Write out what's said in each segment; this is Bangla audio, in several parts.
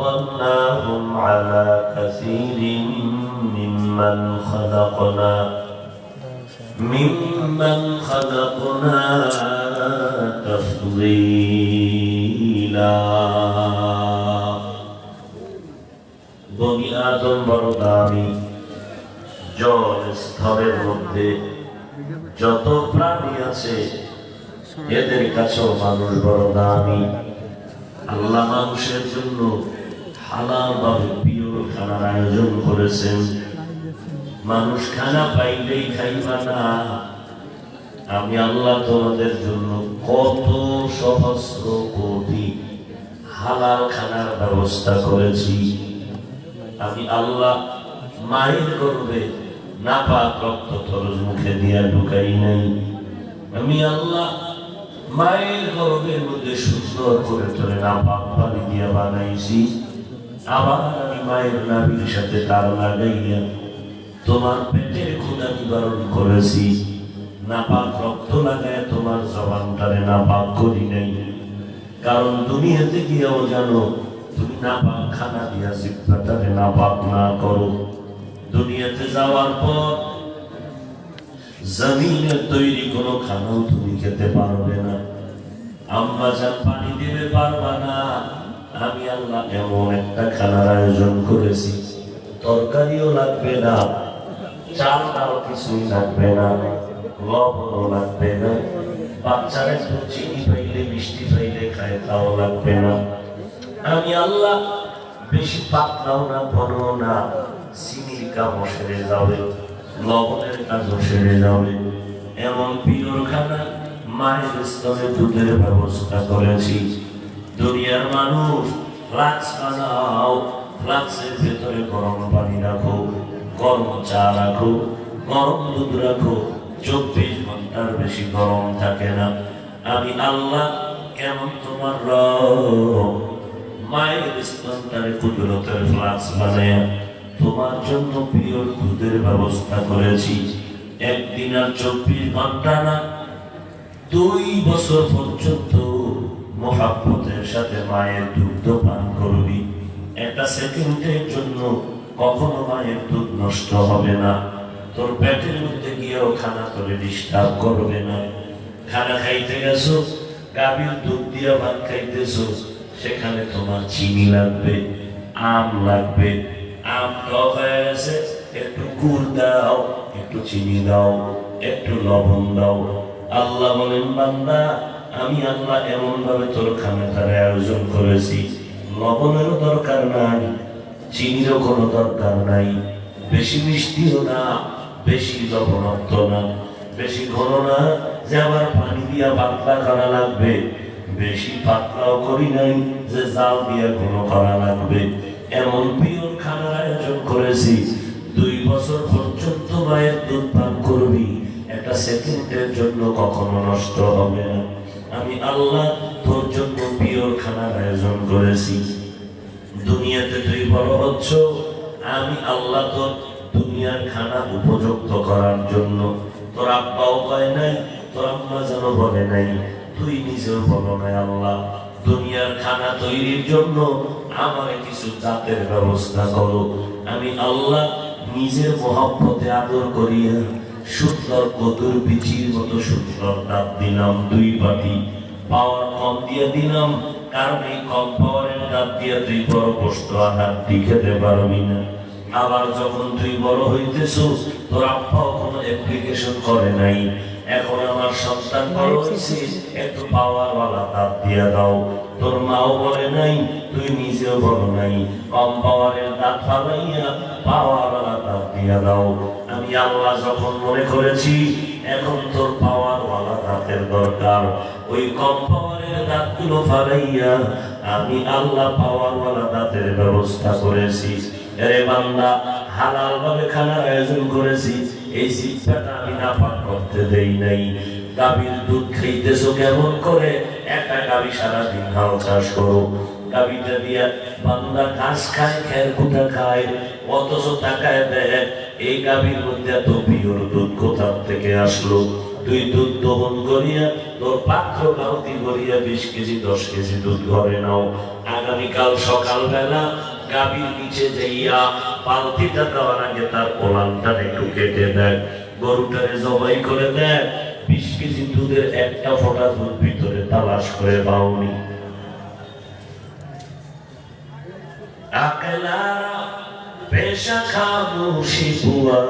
وفضلناهم على كثير ممن خلقنا تفضيلا বনি আদম বড় দামি জল স্থলের মধ্যে যত প্রাণী আছে এদের কাছেও মানুষ বড় দামি। আল্লাহ মানুষের জন্য হালাল ভাবে পিওর খানার আয়োজন করেছেন। মানুষ খানা পাইলেই খাইবা না, আমি আল্লাহ তোমাদের জন্য কত সহস্র কোটি হালাল খানার ব্যবস্থা করেছি। আমি আল্লাহ মায়ের গর্ভে নাপাক রক্ত তরজ মুখে দিয়া ঢুকাই নাই। আমি আল্লাহ মায়ের গর্ভের মধ্যে সুন্দর করে তোরে নাপাক পানি দিয়া বানাইছি। আবার আমি মায়ের নাভির সাথে তার লাগাইয়া তোমার পেটের ক্ষুধা নিবারণ করেছি। নাপাক রক্ত লাগায় তোমার জবানটারে নাপাক করি নাই, কারণ দুনিয়াতে গিয়েও জানো তুমি নাপাক খানা দিয়া জিহ্বাটারে নাপাক না করো। দুনিয়াতে যাওয়ার পর জমিনের তৈরি কোনো খানাও তুমি খেতে পারবে না। আম্মা জান পানি দিতে পারবা না। আমি আল্লাহ এমন একটা খানার আয়োজন করেছি, তরকারিও লাগবে না, চাল ডাল কিছুই লাগবে না, লবণও লাগবে না, বাচ্চারা একটু চিনি পাইলে মিষ্টি পাইলে খায় তাও লাগবে না। আমি আল্লাহ বেশি পাতলাও না ঘনও না, চিনির কামও সেরে যাবে, লবণের কাজও সেরে যাবে। এমন পিওর খানা মায়ের স্তরে দুধের ব্যবস্থা করেছি। দুনিয়ার মানুষ ফ্লাক্স বানাও, ফ্লাক্সের ভেতরে গরম পানি রাখো, গরম চা রাখো, গরম দুধ রাখো, 24 ঘন্টার বেশি গরম থাকে না। আমি আল্লাহ কেমন তোমার রব মায়ের স্তনটারে কুদরতের ফ্লাক্স বানায় তোমার জন্য পিওর দুধের ব্যবস্থা করেছি। একদিন আর 24 ঘন্টা না, 2 বছর পর্যন্ত মোহাব্বতের সাথে মায়ের দুধ পান করবি। একটা সেকেন্ডের জন্য কখনো মায়ের দুধ নষ্ট হবে না। তোর পেটের মধ্যে গিয়েও খানা তোরে ডিস্টার্ব করবে না। খানা খাইতে গেছো, গাভীর দুধ দিয়া ভাত খাইতেছো, সেখানে তোমার চিনি লাগবে, আম লাগবে, আম টক হয়ে গেছে, একটু গুড় দাও, একটু চিনি দাও, একটু লবণ দাও। আল্লাহ বলেন বান্দা আমি আল্লাহ এমন ভাবে তোর খানাটার আয়োজন করেছি, লবণেরও দরকার নাই, চিনিরও কোনো দরকার নাই, বেশি মিষ্টিও না, বেশি লবণাক্ত না, বেশি ঘন না যে আবার পানি দিয়া পাতলা করা লাগবে, বেশি পাতলাও করি নাই যে জাল দিয়া ঘন করা লাগবে। এমন পিওর খানার আয়োজন করেছি, 2 বছর পর্যন্ত মায়ের দুধ পান করবি, একটা সেকেন্ডের জন্য কখনো নষ্ট হবে না। আমি আল্লাহ তোর জন্য পিওর খানার আয়োজন করেছি। দুনিয়াতে তুই বড় হচ্ছ, আমি আল্লাহ তোর দুনিয়ার খানা উপযুক্ত করার জন্য। তোর আব্বাও কয় নাই, তোর আম্মা যেন বলে নাই, তুই নিজেও বলো নাই আল্লাহ দুনিয়ার খানা তৈরির জন্য আমার কিছু জাতের ব্যবস্থা করো। আমি আল্লাহ নিজের মহব্বতে আদর করিয়া সুন্দর কদুর বিচির মতো সুন্দর দাঁত দিলাম 2 পাটি, পাওয়ার কম দিয়ে দিলাম, কারণ এই কম পাওয়ারের দাঁত দিয়ে তুই বড় কষ্ট আঘাত খেতে পারবি না। আবার যখন তুই বড় হইতেছ, তোর আব্বাও কোনো অ্যাপ্লিকেশন করে নাই, এখন আমার সন্তান বড় হয়েছে, একটু পাওয়ারওয়ালা দাঁত দিয়ে দাও। তোর মাও বলে নাই, তুই নিজেও বলো নাই, কম পাওয়ারের দাঁত ফালাইয়া পাওয়ারওয়ালা দাঁত দিয়ে দাও। আমি আল্লাহ যখন মনে করেছি এখন তোর পাওয়ারওয়ালা দাঁতের দরকার, ওই কম পাওয়ারের দাঁতগুলো ফালাইয়া আমি আল্লাহ পাওয়ারওয়ালা দাঁতের ব্যবস্থা করেছি। আরে বান্দা হালাল ভাবে খানার আয়োজন করেছি, এই শিক্ষাটা আমি নাপাক করতে দেই নাই। গাভীর দুধ খাইতেছো কেমন করে? একটা গাভী সারাদিন হাল চাষ করো, গাভীটা দিয়া বান্দা ঘাস খায়, খের কুটা খায়, অথচ টাকায় দেয়। এই গাভীর মধ্যে এত পিওর দুধ কোথা থেকে আসলো? তুই দুধ দহন করিয়া তোর পাত্র বালতি করিয়া 20 কেজি 10 কেজি দুধ ঘরে নাও। আগামীকাল সকালবেলা গাভীর নিচে যাইয়া বালতিটা দেওয়ার আগে তার ওলানটা একটু কেটে দেয়, গরুটারে জবাই করে দেয়। 20 কেজি দুধের একটা ফোঁটা দুধ ভিতরে তালাশ করে পাওনি। আকলা পেশা খামোশি বুয়া,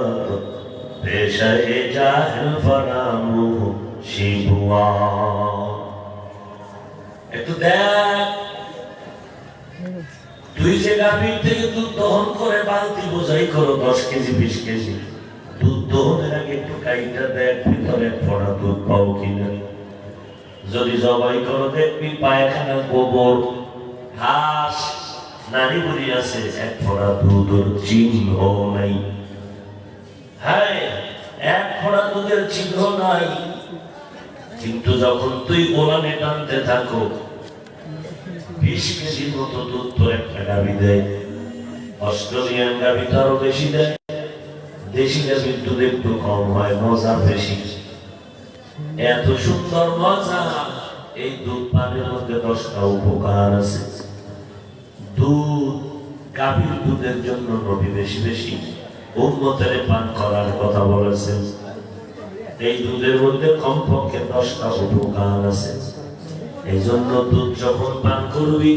পেশায়ে জাহিল ফরামোশি বুয়া। একটু দেখ, তুই যে গাভীর থেকে দুধ দহন করে বালতি বোঝাই করো 10 কেজি 20 কেজি দুধ দহনের আগে একটু কাইটা দেখ ভিতরে ফোঁটা দুধ পাও কিনা। যদি জবাই করো দেখবি পায়খানা, গোবর, ঘাস, নারী বুড়ি আছে, এক ফোঁটা দুধের চিহ্ন নাই। হ্যাঁ, এক ফোঁটা দুধের চিহ্ন নাই। কিন্তু যখন তুই ওলানে টানতে থাকো 20 কেজির মতো দুধ তো একটা গাভী দেয়। অস্ট্রেলিয়ান গাভী তো আরো বেশি দেয়, দেশি গাভীর দুধ একটু কম হয়, মজা বেশি। এত সুন্দর মজা এই দুধ পানের মধ্যে 10টা উপকার আছে। দুধ, গাভীর দুধের জন্য নবী বেশি বেশি উম্মতের পান করার কথা বলেছেন। এই দুধের মধ্যে কমপক্ষে 10টা উপকার আছে। এই জন্য দুধ যখন পান করবি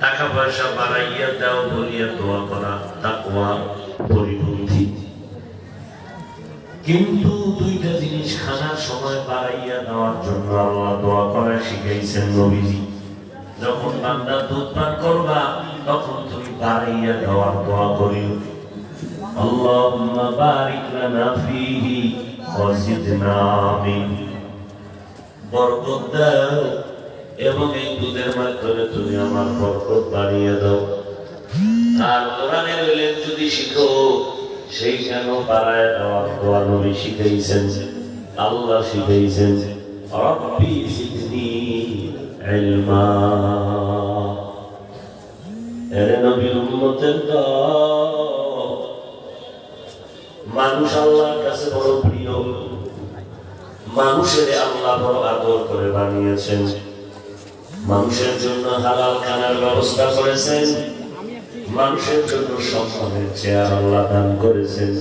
টাকা পয়সা বাড়াইয়া দাও বলিয়া দোয়া করা তাকওয়ার পরিপন্থী। কিন্তু দুইটা জিনিস খানার সময় বাড়াইয়া দেওয়ার জন্য আল্লাহ দোয়া করা শিখাইছেন নবীজি। যখন বান্দা দুধ পান করবা তখন তুমি বাড়াইয়া দেওয়ার দোয়া করিও। আল্লাহুম্মা বারিক লানা ফীহি ওয়া জিদনা মিন, বরকত দাও এবং এই দুধের মাধ্যমে তুমি আমার বরকত বাড়িয়ে দাও। আর কোরআনের ইলম যদি শিখো সেইখানে বাড়ায় দেওয়ার দোয়া নবী শিখাইছেন, আল্লাহ শিখাইছেন, রব্বি জিদনি ইলমা। এর নবীর উম্মতের দল, মানুষ আল্লাহর কাছে বড় প্রিয়, মানুষের আল্লাহ বড় আদর করে বানিয়েছেন, মানুষের জন্য হালাল খানার ব্যবস্থা করেছেন, মানুষের জন্য সম্মানের চেয়ার আল্লাহ দান করেছেন।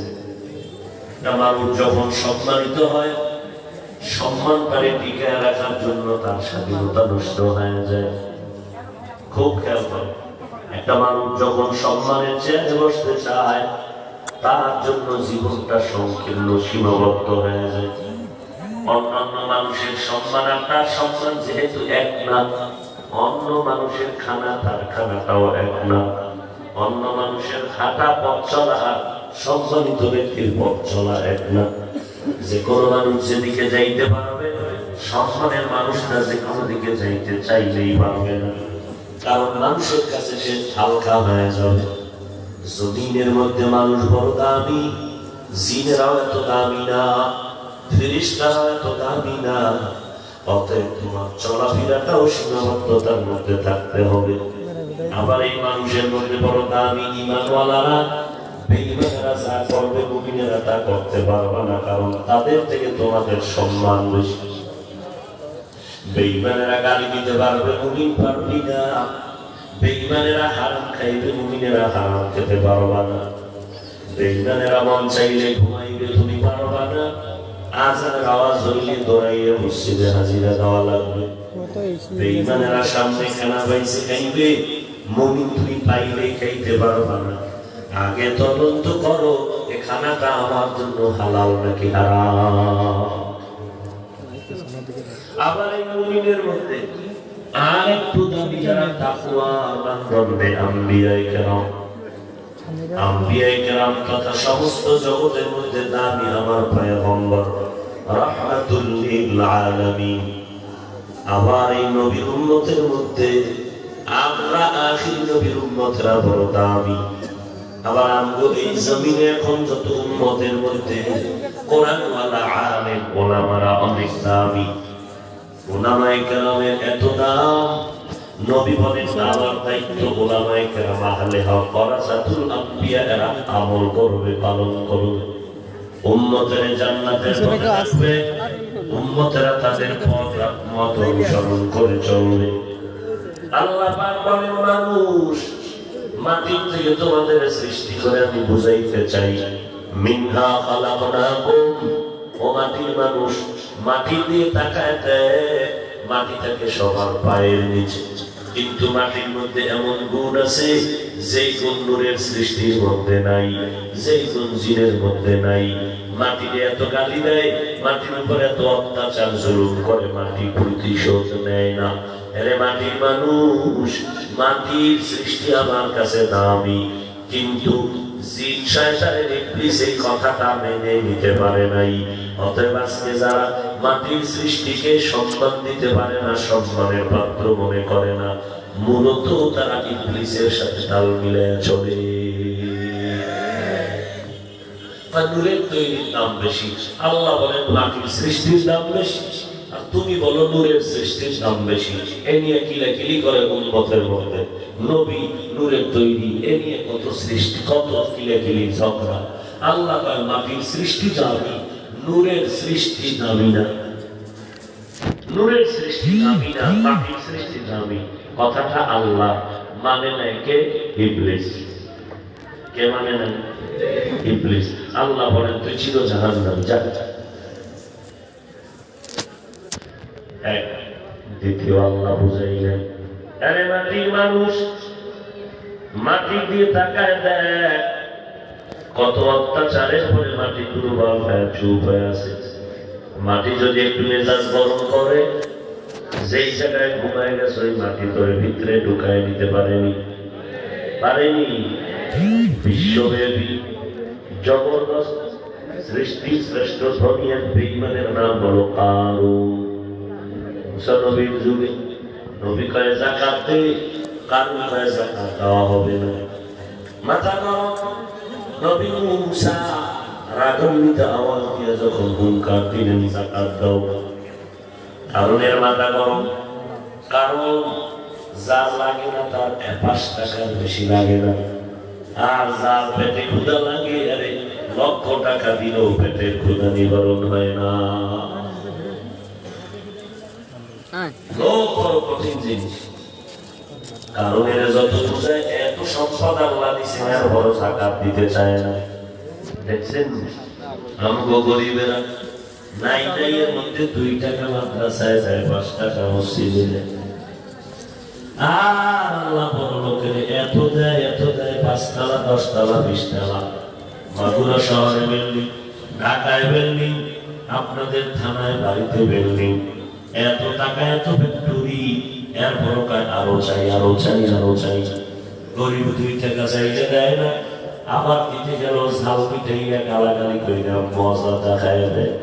মানুষ যখন সম্মানিত হয়, সম্মান পারে টিকায় রাখার জন্য তার স্বাধীনতা নষ্ট হয়ে যায়। খুব খেয়াল করে, একটা মানুষ যখন সম্মানের চেয়ারে বসতে চায় তার জন্য জীবনটা সংকীর্ণ সীমাবদ্ধ হয়ে যায়। অন্যান্য মানুষের সম্মান আর তার সম্মান যেহেতু এক না, অন্য মানুষের খানা তার খানাটাও এক না, অন্য মানুষের হাঁটা পথ চলা আর সম্মানিত ব্যক্তির পথ চলা এক না। যে কোনো মানুষ যেদিকে যাইতে পারবে, সম্মানের মানুষটা যে কোনো দিকে যাইতে চাইলেই পারবে না, কারণ মানুষের কাছে সে হালকা হয়ে যাবে। জমিনের মধ্যে মানুষ বড় দামি, জিনেরাও এত দামি না, ফেরেশতারাও এত দামি না। অতএব তোমার চলাফেরাটাও সীমাবদ্ধতার মধ্যে থাকতে হবে। আবার এই মানুষের মধ্যে বড় দামি ঈমানওয়ালারা, বেঈমানেরা যা করবে মুমিনেরা তা করতে পারবে না, কারণ তাদের থেকে তোমাদের সম্মান বেশি। বেঈমানেরা গালি দিতে পারবে, মুমিন পারবি না। বেঈমানেরা হারাম খাইবে, মুমিনেরা হারাম খেতে পারবে না। বেঈমানেরা মন চাইলে ঘুমাইবে, তুমি পারবে না। আজানের আওয়াজ হইলে দৌড়াইয়া মসজিদে হাজিরা দেওয়া লাগবে। বেঈমানেরা সামনে খানা পাইছে খাইবে, মুমিন তুমি পাইলে খাইতে পারবে না। আগে তদন্ত করো এ খানাটা আমার জন্য হালাল নাকি হারাম। আবার এই মুমিনের মধ্যে আর একটু দাবি যারা তাকওয়ার মানদণ্ডে আম্বিয়ায়ে কেরাম, আম্বিয়ায়ে কেরাম তথা সমস্ত জগতের মধ্যে দামি আমার পয়গম্বর রাহমাতুল লিল আলামিন। আবার এই নবীর উম্মতের মধ্যে আমরা আখির নবীর উম্মতরা বড় দামি। আবার আমগো এই জমিনে এখন যত উম্মতের মধ্যে কোরআনওয়ালা আলেম ওলামারা অনেক দামি। উলামায়ে কেরামের এত দাম, নবী বলেন আমার দায়িত্ব উলামায়ে কেরাম আহলে হক ওয়ারাসাতুল আম্বিয়া, এরা আমল করবে, পালন করবে। উম্মতের জান্নাতের পথে রাখবে, উম্মতেরা তাদের পথ মত অনুসরণ করে চলবে। আল্লাহ পাক বলেন, মানুষ মাটি থেকে তোমাদের সৃষ্টি করে আমি বুঝাইতে চাই, মিনহা খালাকনাকুম, ও মাটির মানুষ, মাটি দিয়ে তাকায় দেয়, মাটি থাকে সবার পায়ের নিচে, কিন্তু মাটির মধ্যে এমন গুণ আছে যেই গুণ নূরের সৃষ্টির মধ্যে নাই, যেই গুণ জিনের মধ্যে নাই। মাটিতে এত গালি দেয়, মাটির উপর এত অত্যাচার জুলুম করে, মাটি প্রতিশোধ নেয় না। আরে মাটির মানুষ, মাটির সৃষ্টি আমার কাছে দামি, কিন্তু জিন শয়তানের ইবলিস এই কথাটা মেনে নিতে পারে নাই। অতএব আজকে যারা মাটির সৃষ্টিকে সম্মান দিতে পারে না, সম্মানের পাত্র মনে করে না, মূলত তারা ইবলিসের সাথে তাল মিলে চলে। নূরের তৈরির দাম বেশি, আল্লাহ বলেন মাটির সৃষ্টির দাম বেশি, আর তুমি বলো নূরের সৃষ্টির দাম বেশি। এ নিয়ে কিলাকিলি করে উম্মতের মধ্যে, নবী নূরের তৈরি, এ নিয়ে কত সৃষ্টি, কত কিলাকিলি ঝগড়া। আল্লাহ কয় মাটির সৃষ্টি দামি, নূরের সৃষ্টি দামি না। নূরের সৃষ্টি দামি না, মাটির সৃষ্টি দামি। কথাটা আল্লাহ মানে নাই, কে? ইবলিস। কে মানে নাই? ইবলিস। আল্লাহ বলেন তুই চির জাহান্নাম, যা। এক। দ্বিতীয় আল্লাহ বুঝাইলেন, আরে মাটির মানুষ, মাটি দিয়ে তাকায় দেখ, কত অত্যাচারের পরে মাটি দুর্বল হয়ে চুপ হয়ে আছে। মাটি যদি একটু মেজাজ গরম করে, যেই জায়গায় ঘুমায় গেছে ওই মাটি তোর ভিতরে ঢুকায় নিতে পারেনি, পারেনি। বিশ্বব্যাপী জবরদস্ত সৃষ্টির শ্রেষ্ঠ ধনী এক বেঈমানের নাম হলো কারূন। নবীর যুগে নবী কয় যাকাত দে, কারূন কয় যাকাত দেওয়া হবে না। মাথা গরম, নবী মূসা রাগান্বিত আওয়াজ দিয়ে যখন হুঙ্কার দিলেন যাকাত দাও, কারণের মাথা গরম। কারণ যার লাগে না তার 5 টাকার বেশি লাগে না, আর যার পেটে ক্ষুধা লাগে, আরে লক্ষ টাকা দিলেও পেটের ক্ষুধা নিবারণ হয় না। কঠিন জিনিস। কারণের যত বুঝায়, এত সম্পদ আল্লাহ দিছে, আর বড় জাকাত দিতে চায় না। দেখছেন আমগো গরিবেরা নাই নাই এর মধ্যে 2 টাকা মাদ্রাসায় যায়, 5 টাকা মসজিদে যায়। আর আল্লাহ বড় লোকের এত দেয়, এত দেয়, 5 তলা 10 তলা 20 তলা। মাগুরা শহরে বিল্ডিং, ঢাকায় বিল্ডিং, আপনাদের থানায় বাড়িতে বিল্ডিং, এত টাকা, এত ফ্যাক্টরি, এরপরও কায় আরো চাই, আরো চাই, আরো চাই। গরিব 2 টাকা চাইলে দেয় না, আবার দিতে গেল ঝাল পিঠাইয়া গালাগালি করে মজা দেখায় দেয়,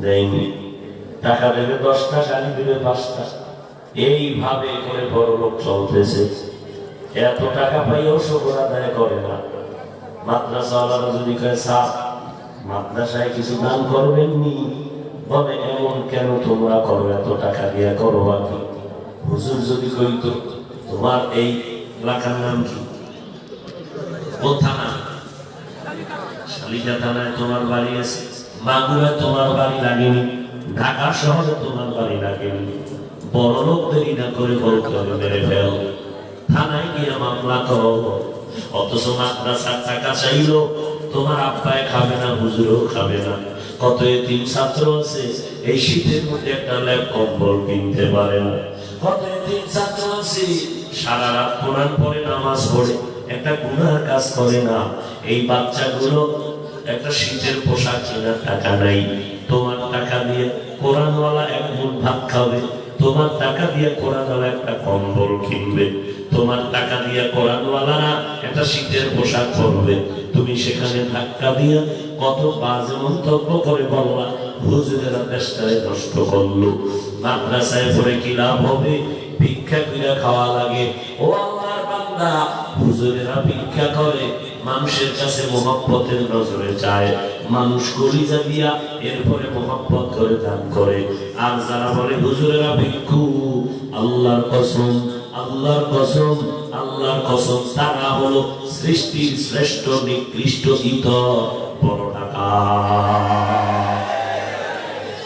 দেয়নি। টাকা দেবে 10 টাকা, গালি দেবে 5 টাকা। এইভাবে করে বড় লোক চলতেছে। এত টাকা পাইও শুকর আদায় করে না। মাদ্রাসাওয়ালারা যদি কয় স্যার মাদ্রাসায় কিছু দান করবেননি, বলে এমন কেন তোমরা করো, এত টাকা দিয়া করো বাকি। হুজুর যদি কইতো তোমার এই এলাকার নাম কি, ও থানা, শালিকা থানায় তোমার বাড়ি আছে, মাগুরায় তোমার বাড়ি লাগেনি, ঢাকা শহরে তোমার বাড়ি লাগেনি, বড় লোক দেরি না করে বলতে হবে মেরে ফেল, থানায় গিয়ে মামলা করো। অথচ মাদ্রাসার টাকা চাইলো, তোমার আব্বায় খাবে না, হুজুরও খাবে না। কত এতিম ছাত্র আছে এই শীতের মধ্যে একটা ল্যাপ কম্বল কিনতে পারে না। কত এতিম ছাত্র আছে সারা রাত কোরআন পড়ে, নামাজ পড়ে, একটা গুনার কাজ করে না। এই বাচ্চাগুলো একটা শীতের পোশাক কেনার টাকা নাই, তোমার টাকা দিয়ে কোরআনওয়ালা এক মুঠ ভাত খাবে, তোমার টাকা দিয়ে কোরআনওয়ালা একটা কম্বল কিনবে, তোমার টাকা দিয়ে কোরআনওয়ালারা একটা শীতের পোশাক পরবে। তুমি সেখানে ধাক্কা দিয়ে কত বাজে মন্তব্য করে বললা, হুজুরেরা দেশটারে নষ্ট করলো। মাদ্রাসায় পড়ে কি লাভ হবে? ভিক্ষা করে খাওয়া লাগে। ও আল্লাহর বান্দা, হুজুরেরা ভিক্ষা করে, মানুষের কাছে মোহাব্বতের নজরে যায়, মানুষ কলিজা দিয়া এরপরে মোহাব্বত করে দান করে। আর যারা বলে হুজুরেরা ভিক্ষু, আল্লাহর কসম, আল্লাহর কসম, আল্লাহর কসম, তারা হলো সৃষ্টির শ্রেষ্ঠ নিকৃষ্ট ইতর, বড় টাকা।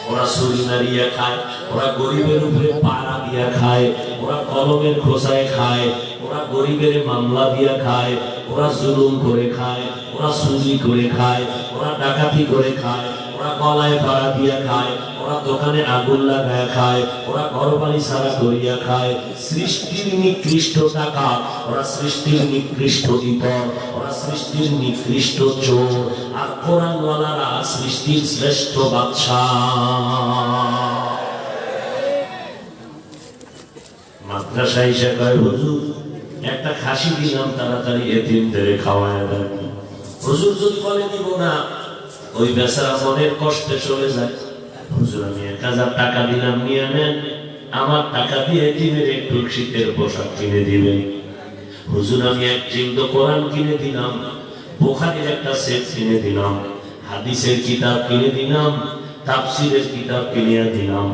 ওরা চুরি মারিয়া খায়, ওরা গরিবের উপরে পাড়া দিয়া খায়, ওরা কলমের খোসায় খায়, ওরা গরিবের মামলা দিয়া খায়, ওরা জুলুম করে খায়, ওরা চুরি করে খায়, ওরা ডাকাতি করে খায়, ওরা গলায় পাড়া দিয়া খায়, ওরা দোকানে আগুন লাগায় খায়, ওরা ঘর বাড়ি সারা করিয়া খায়। সৃষ্টির নিকৃষ্ট টাকা, ওরা সৃষ্টির নিকৃষ্ট ইতর, ওরা সৃষ্টির নিকৃষ্ট চোর, আর কোরআনওয়ালারা সৃষ্টির শ্রেষ্ঠ বাদশা। মাদ্রাসায় এসে কয়, হুজুর একটা খাসি দিলাম, তাড়াতাড়ি এতিমদের খাওয়ায় দেন। হুজুর যদি বলে দিব না, ওই বেচারা মনের কষ্টে চলে যায়। হুজুর আমি 1000 টাকা দিলাম, নিয়ে নেন, আমার টাকা দিয়ে এতিমের একটু শীতের পোশাক কিনে দিবেন। হুজুর আমি এক জিলদ কোরআন কিনে দিলাম, বুখারীর একটা সেট কিনে দিলাম, হাদিসের কিতাব কিনে দিলাম, তাফসীরের কিতাব কিনে দিলাম,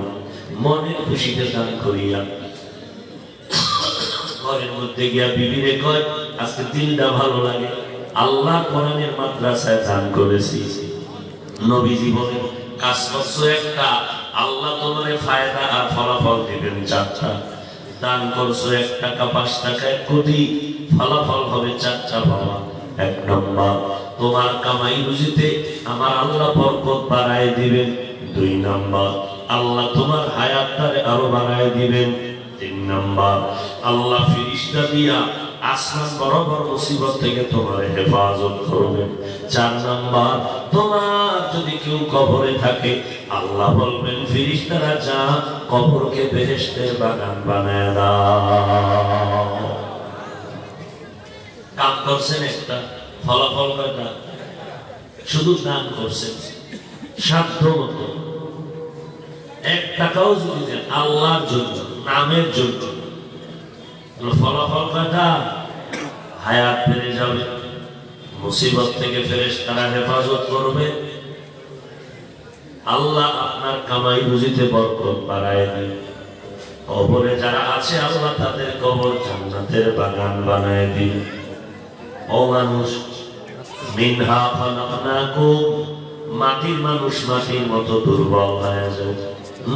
মনের খুশিতে দান করিয়া ঘরের মধ্যে গিয়া বিবিরে কয়, আজকে দিনটা ভালো লাগে, আল্লাহ কোরআনের মাদ্রাসায় দান করেছি। নবী জীবনে কাজ করছো একটা, আল্লাহ তোমার ফায়দা আর ফলাফল দিবেন 4টা। দান করছো 1 টাকা 5 টাকা 1 কোটি, ফলাফল হবে 4টা বাবা। 1 নম্বর, তোমার কামাই রুজিতে আমার আল্লাহ বরকত বাড়ায় দিবেন। 2 নম্বর, আল্লাহ তোমার হায়াতটারে আরো বাড়ায় দিবেন। 3 নম্বর, আল্লাহ ফেরেশতা দিয়া আসমান বরাবর মুসিবত থেকে তোমার হেফাজত করবেন। 4 নম্বর, তোমার যদি কেউ কবরে থাকে, আল্লাহ বলবেন ফেরেশতারা যা কবরকে বেহেশতের বাগান বানায় দাও। কাম করছেন একটা, ফলাফল কয়টা? শুধু দান করছেন সাধ্য মতো। 1 টাকাও যদি দেন আল্লাহর জন্য, নামের জন্য, ফলাফল কয়টা? হায়াত বেড়ে যাবে, মুসিবত থেকে ফেরেশতারা হেফাজত করবে, আল্লাহ আপনার কামাই রুজিতে বরকত বাড়ায় দিবে। কবরে যারা আছে আল্লাহ তাদের কবর জান্নাতের বাগান বানায় দিবে। ও মানুষ, মিনহা খালাকনাকুম, মাটির মানুষ মাটির মতো দুর্বল হয়ে যাও,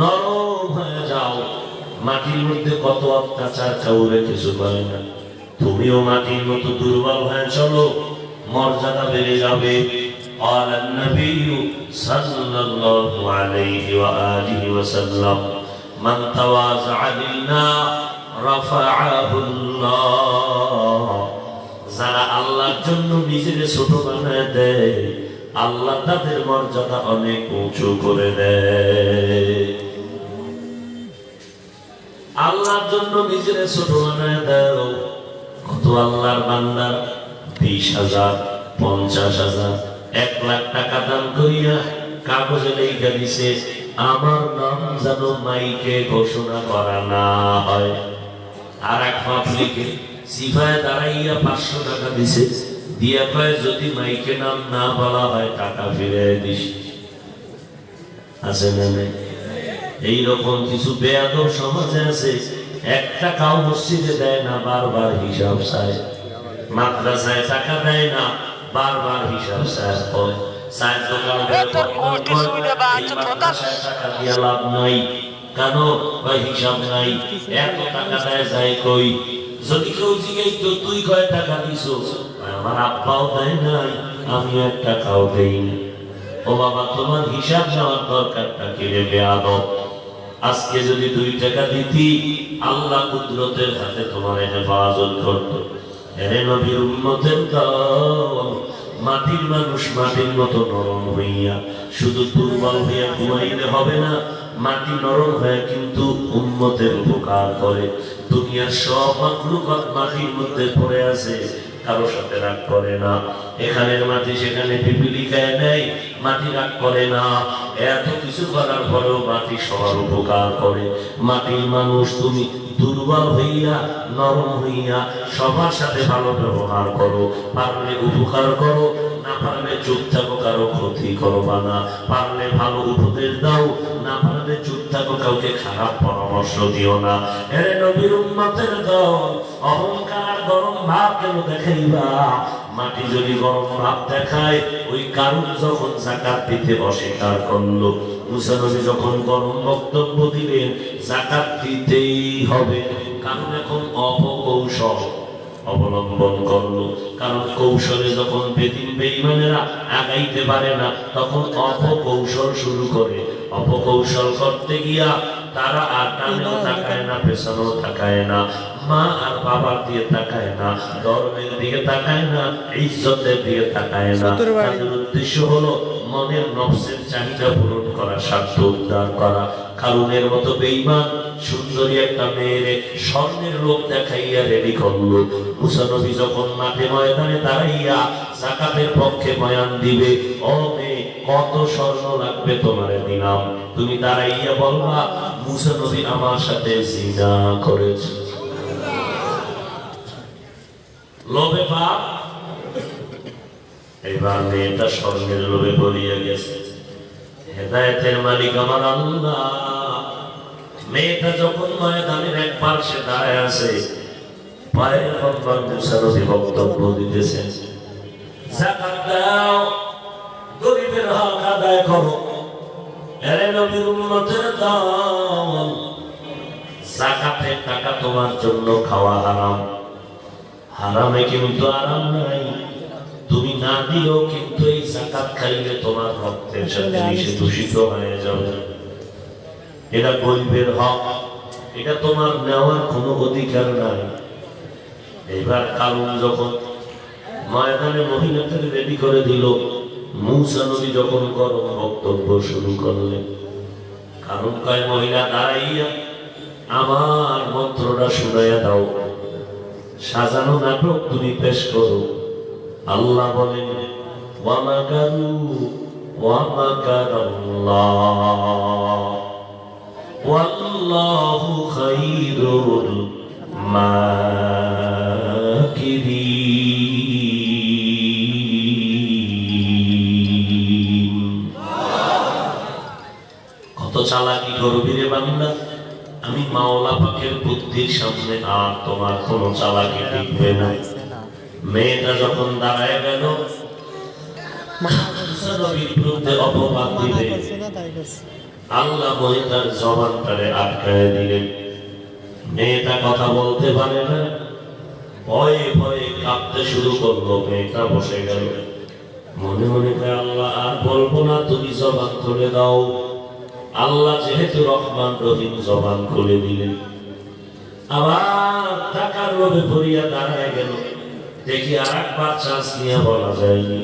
নরম হয়ে যাও। মাটির মধ্যে কত অত্যাচার, কাউরে কিছু করে না। তুমিও মাটির মতো দুর্বল হয়ে চলো, মর্যাদা বেড়ে যাবে। قال النبي صلى الله عليه وآله وسلم من تواضع لله رفعه الله। যারা আল্লাহর জন্য নিজের ছোট বানায় দেয়, আল্লাহ তাদের মর্যাদা অনেক উঁচু করে দেয়। আল্লাহর জন্য নিজের ছোট বানায় দাও। কত আল্লাহর বান্দার 20,000, 50,000, 1 লাখ টাকা দান করিয়া কাগজে লেখা দিছে, আমার নাম যেন মাইকে ঘোষণা করা না হয়। আর এক পাবলিকে সিফায় দাঁড়াইয়া 500 টাকা দিছে, দিয়া কয় যদি মাইকে নাম না বলা হয় টাকা ফিরে দিস। আছে না? এইরকম কিছু বেয়াদব সমাজে আছে, 1 টাকাও মসজিদে দেয় না, বারবার হিসাব চায়। মাদ্রাসায় টাকা দেয় না, বারবার হিসাব চায়। টাকা দিয়া লাভ নাই, কেন? হিসাব নাই। এত টাকা দেয় যায় কই? যদি কেউ জিজ্ঞাসা তুই কয় টাকা দিছ, আমার আব্বাও দেয় নাই, আমি 1 টাকাও দেই না। ও বাবা, তোমার হিসাব নেওয়ার দরকারটা কি রে বেয়াদব? আজকে যদি 2 টাকা দিতি, আল্লাহ কুদরতের হাতে তোমার হেফাজত করত। এরে নবীর উম্মতের দল, মাটির মানুষ মাটির মতো নরম হইয়া, শুধু দুর্বল হইয়া ঘুমাইলে হবে না। মাটি নরম হয়ে কিন্তু উম্মতের উপকার করে। দুনিয়ার সব মাখলুকাত মাটির মধ্যে পড়ে আছে, কারো সাথে রাগ করে না। এখানের মাটি সেখানে পিপিলিকায় নেয়, মাটি রাগ করে না। এত কিছু করার পরেও মাটি সবার উপকার করে। মাটির মানুষ তুমি দুর্বল হইয়া নরম হইয়া সবার সাথে ভালো ব্যবহার করো, পারলে উপকার করো, না পারলে চুপ থাকো, কারো ক্ষতি করবা না। পারলে ভালো উপদেশ দাও, না পারলে চুপ থাকো, কাউকে খারাপ পরামর্শ দিও না। এর নবীর উম্মতের দল অহংকার গরম ভাব কেন দেখাইবা? মাটি যদি গরম ভাব দেখায়, ওই কারুন যখন যাকাত দিতে অস্বীকার করলো, মুসা নবী যখন গরম বক্তব্য দিলেন যাকাত দিতেই হবে, কারণ এখন অপকৌশল অবলম্বন করলো। কারণ কৌশলে যখন বেঈমানেরা আগাইতে পারে না, তখন অপকৌশল শুরু করে। অপকৌশল করতে গিয়া তারা আর ডানেও তাকায় না, পেছনেও তাকায় না, মা আর বাবার দিকে তাকায় না, ধর্মের দিকে তাকায় না, ইজ্জতের দিকে তাকায় না। তাদের উদ্দেশ্য হলো মনের নফসের চাহিদা পূরণ করা, স্বার্থ উদ্ধার করা। কারুনের মতো বেঈমান সুন্দরী একটা মেয়েরে স্বর্ণের লোক দেখাইয়া রেডি করলো। মুসা নবী যখন মাঠে ময়দানে দাঁড়াইয়া যাকাতের পক্ষে বয়ান দিবে, ও মেয়ে, কত স্বর্ণ লাগবে তোমারে দিলাম, তুমি দাঁড়াইয়া বলবা মুসা নবী আমার সাথে জিনা করেছে। লোভে বাপ, এবার মেয়েটা স্বর্ণের লোভে পড়িয়া গেছে। হেদায়েতের মালিক আমার আল্লাহ। মেয়েটা যখন ময়দানের এক পাশে দাঁড়ায় আছে, পায়ের খবর মুসা নবী বক্তব্য দিতেছেন, যাকাত দাও, গরিবের হক আদায় করো, এরে নবীর উম্মতের দল, যাকাতের টাকা তোমার জন্য খাওয়া হারাম। হারামে কিন্তু আরাম নাই, তুমি না দিও কিন্তু এই যাকাত খাইলে তোমার রক্তের সাথে মিশে দূষিত হয়ে যাবে। এটা গরিবের হক, এটা তোমার নেওয়ার কোনো অধিকার নাই। এবার কারুন যখন ময়দানে মহিলাদের রেডি করে দিল, মুসা নবী যখন গরম বক্তব্য শুরু করলেন, কারণ কয় মহিলা দাঁড়াইয়া আমার মন্ত্রটা শুনাইয়া দাও, সাজানো নাটক তুমি পেশ করো। আল্লাহ বলেন, ওয়া মাকারু ওয়া মাকারাল্লাহ ওয়াল্লাহু খায়রুল মাকিরিন। কত চালাকি করবি রে বান্দা, আমি মাওলা পাকের বুদ্ধির সামনে আর তোমার কোনো চালাকি টিকবে না। মেয়েটা যখন দাঁড়ায় গেল, নবীর বিরুদ্ধে অপবাদ দিবে, আল্লাহ মহিলার জবানটারে আটকায় দিলেন। মেয়েটা কথা বলতে পারে না, ভয়ে ভয়ে কাঁপতে শুরু করলো। মেয়েটা বসে গেল, মনে মনে কয় আল্লাহ আর বলবো না, তুমি জবান খুলে দাও। আল্লাহ যেহেতু রহমান রহিম জবান খুলে দিলেন। আবার টাকার লোভে পড়িয়া দাঁড়ায় গেল, দেখি আর একবার চান্স নিয়ে বলা যায়নি।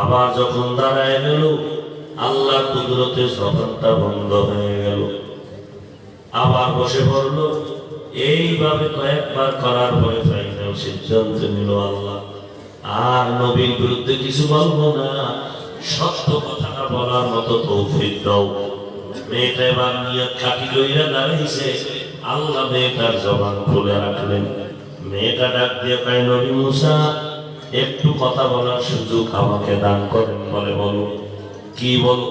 আবার যখন দাঁড়ায় গেল, আল্লাহর কুদরতে জবানটা বন্ধ হয়ে গেল। আবার বসে পড়ল। এইভাবে কয়েকবার করার পরে ফাইনাল সিদ্ধান্ত নিল, আল্লাহ আর নবীর বিরুদ্ধে কিছু বলবো না, সত্য কথাটা বলার মতো তৌফিক দাও। মেয়েটা এবার নিয়ত খাটি লইয়া দাঁড়াইছে, আল্লাহ মেয়েটার জবান খুলে রাখলেন। মেয়েটা ডাক দিয়ে কয়, নবী মুসা, একটু কথা বলার সুযোগ আমাকে দান করেন। বলে, বলো। কি বলো?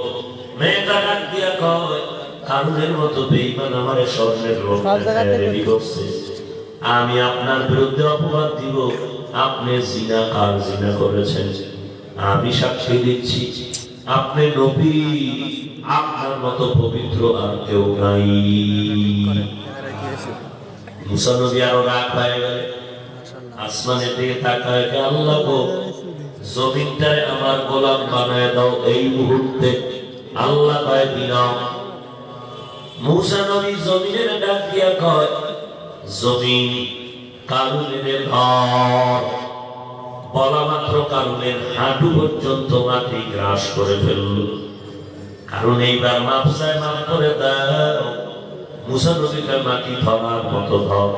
মেয়েটা ডাক দিয়া কয়, কারুনের মতো বেঈমান আমারে স্বর্ণের লোভ দেখায় রেডি করছে, আমি আপনার বিরুদ্ধে অপবাদ দিব, আপনি জিনাকার, জিনা করেছেন। আমি সাক্ষী দিচ্ছি আপনি নবী, আপনার মতো পবিত্র আর কেউ নাই। মুসা নবী আরো রাগ হয়ে গেল, আসমানের দিকে তাকায়, আল্লাহ গো, জমিনটারে আমার গোলাম বানায় দাও এই মুহূর্তে। আল্লাহ কয়, দিলাম। মুসা নবী জমিনের ডাক দিয়া কয়, জমিন কারুনের ঘর। বলা মাত্র কারুনের হাঁটু পর্যন্ত মাটি গ্রাস করে ফেলল। কারণ এইবার মাপ চায়, মাপ করে দাও। মুসা নবীকে মাটি ধরার মতো ধর।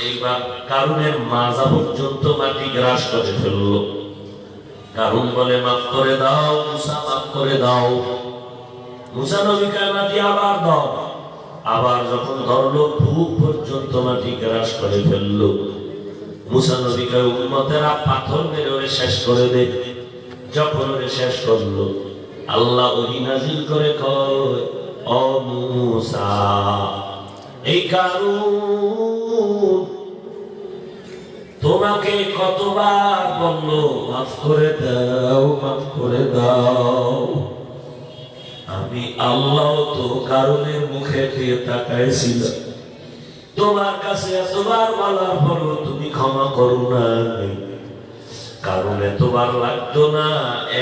এইবার কারুনের মাজা পর্যন্ত মাটি গ্রাস করে ফেলল। কারুন বলে, মাফ করে দাও মুসা, মাফ করে দাও। মুসা নবীকে মাটি আবার দাও। আবার যখন ধরলো, বুক পর্যন্ত মাটি গ্রাস করে ফেলল। মুসা নবীকে উম্মতেরা পাথর মেরে ওরে শেষ করে দে। যখন ওরে শেষ করলো, আল্লাহ ওহী নাযিল করে কয়, ও মুসা, এই কারুন তোমাকে কতবার বললো মাফ করে দাও, মাফ করে দাও। আমি আল্লাহ তো কারণের মুখে দিয়ে তাকাইছিল, তোমার কাছে এতবার বলার পরও তুমি ক্ষমা করো না। কারণে তোমার লাগতো না,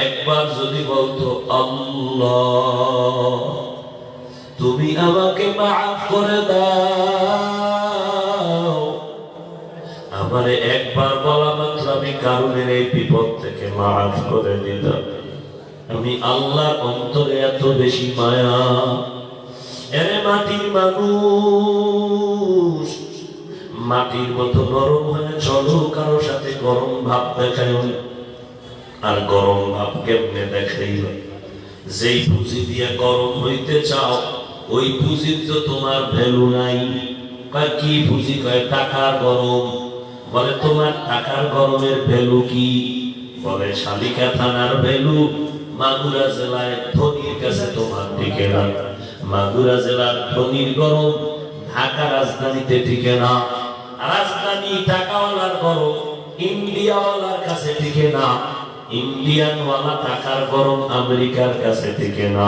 একবার যদি বলতো আল্লাহ তুমি আমাকে মাফ করে দাও, আমারে একবার বলা মাত্র আমি কারণের এই বিপদ থেকে মাফ করে দিলাম। আমি আল্লাহর অন্তরে এত বেশি মায়া। এরে মাটির মানুষ, মাটির মতো নরম হয়ে চলো, কারো সাথে গরম ভাব দেখাই। আর গরম ভাব কেমনে দেখাইল? যেই পুঁজি দিয়ে গরম হইতে চাও ওই পুঁজির তো তোমার ভ্যালু নাই। কয় কি পুঁজি? কয় টাকার গরম। বলে তোমার টাকার গরমের ভ্যালু কি? বলে শালিকা থানার ভ্যালু মাগুরা জেলায় ধনির কাছে তোমার টিকে না। মাগুরা জেলার ধনির গরম ঢাকা রাজধানীতে টিকে না। রাজধানী টাকাওয়ালার গরম ইন্ডিয়াওয়ালার কাছে টিকে না। ইন্ডিয়ানওয়ালা টাকার গরম আমেরিকার কাছে টিকে না।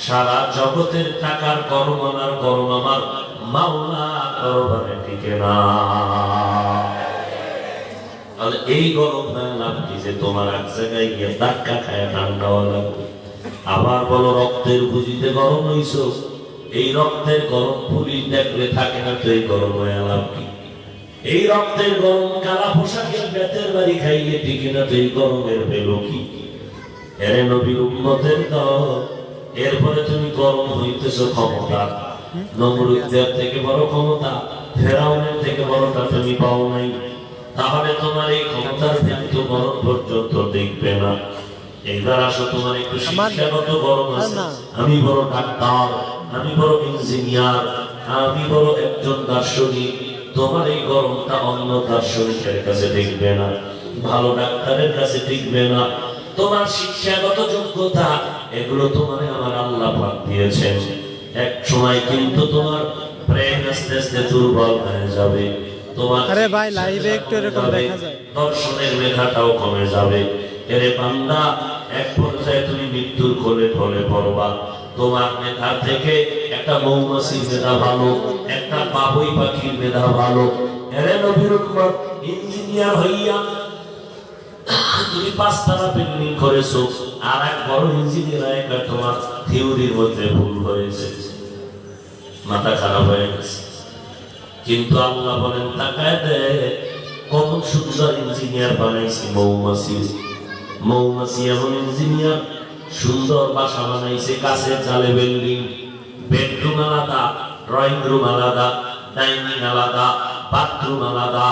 সারা জগতের টাকার গরম আনার গরম আমার মাওলা দরবারে টিকে না। এই গরম হয়ে লাভ কি? যে তোমার এক জায়গায় গিয়ে ধাক্কা খায় ঠান্ডা হওয়া লাগবে। আবার বলো রক্তের পুঁজিতে গরম হইছ, এই রক্তের গরম পুলিশ দেখলে থাকে না, তো এই গরম হয়ে লাভ কি? এই রক্তের গরম কালা পোশাকের বেতের বাড়ি খাইলে টিকে না, তো এই গরমের ভ্যালু কি? এরে নবীর উম্মতের দল, এরপরে তুমি গরম হইতেছো ক্ষমতা। নমরুদের থেকে বড় ক্ষমতা, ফেরাউনের থেকে বড়টা তুমি পাও নাই। তাহলে তোমার এই ক্ষমতার কিন্তু গরম পর্যন্ত দেখবে না। এইবার আসো তোমার একটু শিক্ষাগত গরম আছে। আমি বড় ডাক্তার, আমি বড় ইঞ্জিনিয়ার, আমি বড় একজন দার্শনিক। তোমার এই গরমটা অন্য দার্শনিকের কাছে দেখবে না, ভালো ডাক্তারের কাছে দেখবে না। তোমার শিক্ষাগত যোগ্যতা এগুলো তোমার আমার আল্লাহ পাক দিয়েছেন। এক সময় কিন্তু তোমার ব্রেন আস্তে আস্তে দুর্বল হয়ে যাবে। তোমার আরে ভাই লাইভে একটু এরকম দেখা যায়, দর্শনের মেধাটাও কমে যাবে। এরে বান্দা, এক পর্যায়ে তুমি মৃত্যুর কোলে ঢলে পড়বা। তোমার মেধা থেকে একটা মৌমাছির মেধা ভালো, একটা বাবুই পাখির মেধা ভালো। এরে নবীর উম্মত, ইঞ্জিনিয়ার হইয়া তুমি 5 তলা বিল্ডিং করেছো, আর এক বড় ইঞ্জিনিয়ার একটা তোমার থিওরির মধ্যে ভুল হয়েছে, মাথা খারাপ হয়ে গেছে। কিন্তু আল্লাহ বলেন তাকায় দে, কত সুন্দর ইঞ্জিনিয়ার বানাইছি মৌমাছি। মৌমাছি এমন ইঞ্জিনিয়ার, সুন্দর বাসা বানাইছে, কাছের জালে বিল্ডিং, বেডরুম আলাদা, ড্রয়িং রুম আলাদা, ডাইনিং আলাদা, বাথরুম আলাদা,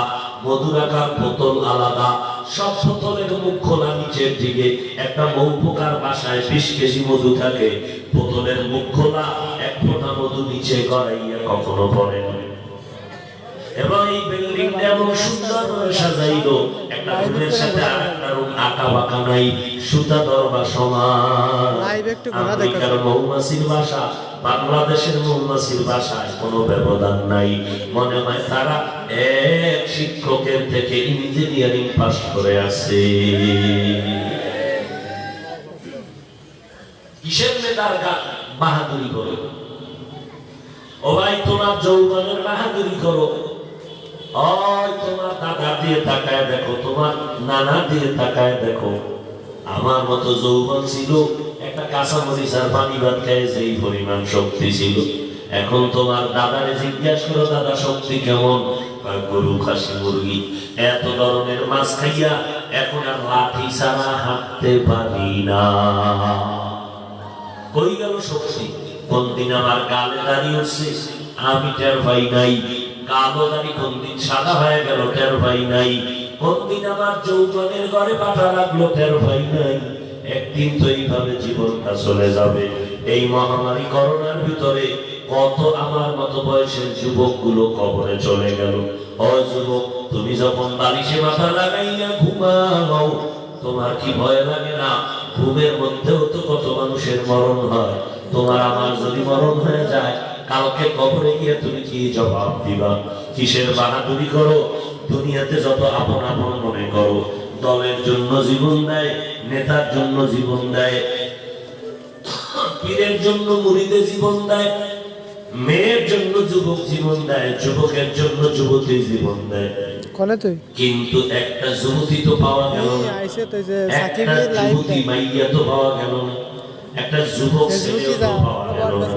মধু রাখার বোতল আলাদা। সব বোতলের মুখ খোলা নিচের দিকে। একটা মৌ পোকার বাসায় 20 কেজি মধু থাকে, বোতলের মুখ খোলা, এক ফোঁটা মধু নিচে গড়াইয়া কখনো পড়ে না। এবং এই বিল্ডিংটা এমন সুন্দর করে সাজাইলো, একটা রুমের সাথে আরেকটা রুম আঁকা বাঁকা নাই, সুতা দরবা সমান। আমেরিকার মৌমাছির বাসা বাংলাদেশের মৌমাছির বাসায় কোনো ব্যবধান নাই। মনে হয় তারা এক শিক্ষকের থেকে ইঞ্জিনিয়ারিং পাস করে আছে। কিসের মেধার বাহাদুরি করো? ও ভাই, তোমার যৌবনের বাহাদুরি করো। ওই তোমার দাদা দিয়ে তাকায় দেখো, তোমার নানা দিয়ে তাকায় দেখো। আমার মতো যৌবন ছিল, একটা কাঁচামরিচ আর পানি ভাত খায় যেই পরিমাণ শক্তি ছিল। এখন তোমার দাদারে জিজ্ঞাসা করো, দাদা শক্তি কেমন? গরু, খাসি, মুরগি, এত ধরনের মাছ খাইয়া এখন আর লাঠি ছাড়া হাঁটতে পারি না। কই গেল শক্তি? কোন দিন আমার গালে দাঁড়িয়ে উঠছে আমি টের পাই নাই, কালো দাড়ি কোন দিন সাদা হয়ে গেল টের পাই নাই, কোন দিন আমার যৌবনের ঘরে পাঠা লাগলো টের পাই নাই। একদিন তো এইভাবে জীবনটা চলে যাবে। এই মহামারী করোনার ভিতরে কত আমার মতো বয়সের যুবক গুলো কবরে চলে গেল। ও যুবক, তুমি যখন বালিশে মাথা লাগাইয়া ঘুমাও, তোমার কি ভয় লাগে না? ঘুমের মধ্যেও তো কত মানুষের মরণ হয়। তোমার আমার যদি মরণ হয়ে যায়, কালকে কবরে গিয়ে তুমি কি জবাব দিবা? কিসের বাহাদুরি করো? দুনিয়াতে যত আপন আপন মনে করো, দলের জন্য জীবন দেয়, নেতার জন্য জীবন দেয়, পীরের জন্য মুরিদে জীবন দেয়, মেয়ের জন্য যুবক জীবন দেয়, যুবকের জন্য যুবতী জীবন দেয়। কোনে তুই কিন্তু একটা যুবতী তো পাওয়া গেল এই না, আইছে তো যে একটা সাকিবের লাইভ যুবতী মাইয়া তো পাওয়া গেল না, একটা যুবক ছেলেও তো পাওয়া গেল না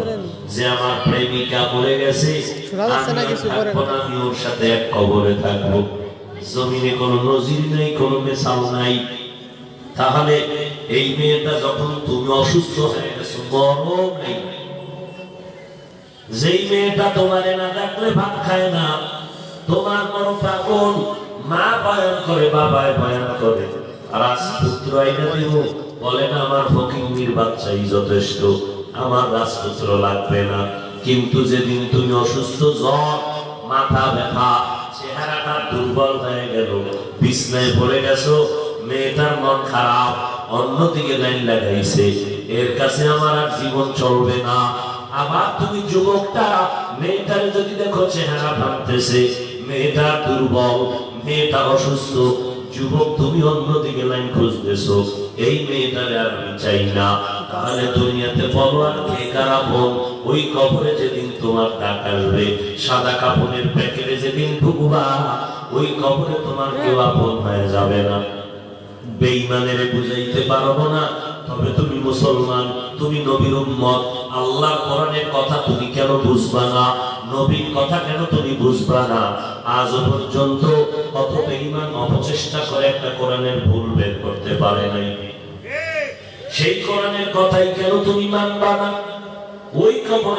যে আমার প্রেমিকা মরে গেছে, শোনা যাচ্ছে না আমি আর কিছু করে থাকবো না, আমি ওর সাথে এক কবরে থাকবো। জমিনে কোনো নজির নেই, কোনো মেসাল নাই। তাহলে এই মেয়েটা যখন তুমি অসুস্থ হয়ে গেছো, মরো নাই, যেই মেয়েটা তোমারে না ডাকলে ভাত খায় না, তোমার বড় পাগল, মা বয়ান করে, বাবায় বয়ান করে, রাজপুত্র আইনা দিব, বলে না আমার ফকিন্নির বাচ্চাই যথেষ্ট, আমার রাজপুত্র লাগবে না। কিন্তু যেদিন তুমি অসুস্থ, জ্বর, মাথা ব্যথা, চেহারাটা দুর্বল হয়ে গেল, বিছনায় পড়ে গেছো, মেয়েটার মন খারাপ, অন্যদিকে লাইন লাগাইছে, এর কাছে আমার আর জীবন চলবে না। আবার তুমি যুবকটা, মেয়েটার যদি দেখো চেহারা ভাঙতেছে, মেয়েটা দুর্বল, মেয়েটা অসুস্থ, যুবক তুমি অন্যদিকে লাইন খুঁজতেছো, এই মেয়েটারে আর আমি চাই না। তাহলে দুনিয়াতে বলো আর কে কার আপন? ওই কবরে যেদিন তোমার ডাক আসবে, সাদা কাপড়ের প্যাকেটে যেদিন ঢুকবা, ওই কবরে তোমার কেউ আপন হয়ে যাবে না। বেঈমানের বুঝাইতে পারবো না, তবে তুমি মুসলমান, তুমি নবীর উম্মত, আল্লাহর কোরআনের কথা তুমি কেন বুঝবা না? নবীর কথা কেন তুমি বুঝবা না? আজ পর্যন্ত কত বেঈমান অপচেষ্টা করে একটা কোরআনের ভুল বের করতে পারে নাই। সেই কোরআনের কথাই কেন তুমি মানবা না? ওই কবরে